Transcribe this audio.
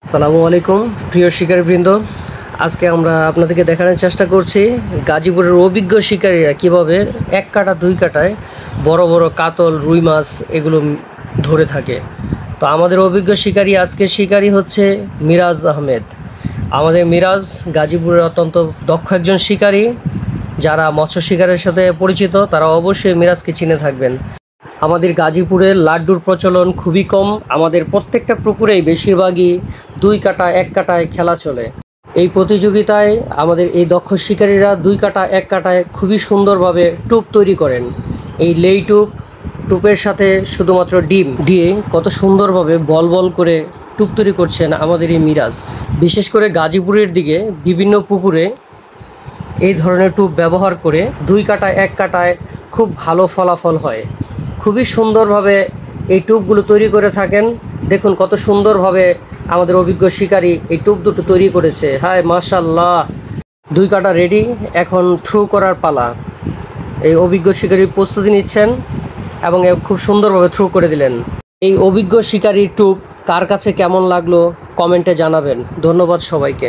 আসসালামু আলাইকুম প্রিয় শিকারীবৃন্দ। আজকে আমরা আপনাদেরকে দেখানোর চেষ্টা করছি গাজীপুরের অভিজ্ঞ শিকারীরা কীভাবে এক কাটা দুই কাটায় বড় বড় কাতল রুই মাছ এগুলো ধরে থাকে। তো আমাদের অভিজ্ঞ শিকারী আজকের শিকারী হচ্ছে মিরাজ আহমেদ। আমাদের মিরাজ গাজীপুরের অত্যন্ত দক্ষ একজন শিকারী। যারা মৎস্য শিকারের সাথে পরিচিত তারা অবশ্যই মিরাজকে চিনে থাকবেন। আমাদের গাজীপুরের লাড্ডুর প্রচলন খুবই কম। আমাদের প্রত্যেকটা পুকুরেই বেশিরভাগই দুই কাটা এক কাটায় খেলা চলে। এই প্রতিযোগিতায় আমাদের এই দক্ষ শিকারীরা দুই কাটা এক কাটায় খুবই সুন্দরভাবে টোপ তৈরি করেন। এই লেই টোপের সাথে শুধুমাত্র ডিম দিয়ে কত সুন্দরভাবে বল বল করে টোপ তৈরি করছেন আমাদের এই মিরাজ। বিশেষ করে গাজীপুরের দিকে বিভিন্ন পুকুরে এই ধরনের টোপ ব্যবহার করে দুই কাটা এক কাটায় খুব ভালো ফলাফল হয়। খুবই সুন্দরভাবে এই টোপগুলো তৈরি করে থাকেন। দেখুন কত সুন্দরভাবে আমাদের অভিজ্ঞ শিকারী এই টোপ দুটো তৈরি করেছে। হায় মাশাআল্লাহ, দুই কাটা রেডি, এখন থ্রো করার পালা। এই অভিজ্ঞ শিকারী প্রস্তুতি নিচ্ছেন এবং খুব সুন্দরভাবে থ্রো করে দিলেন। এই অভিজ্ঞ শিকারীর টোপ কার কাছে কেমন লাগলো কমেন্টে জানাবেন। ধন্যবাদ সবাইকে।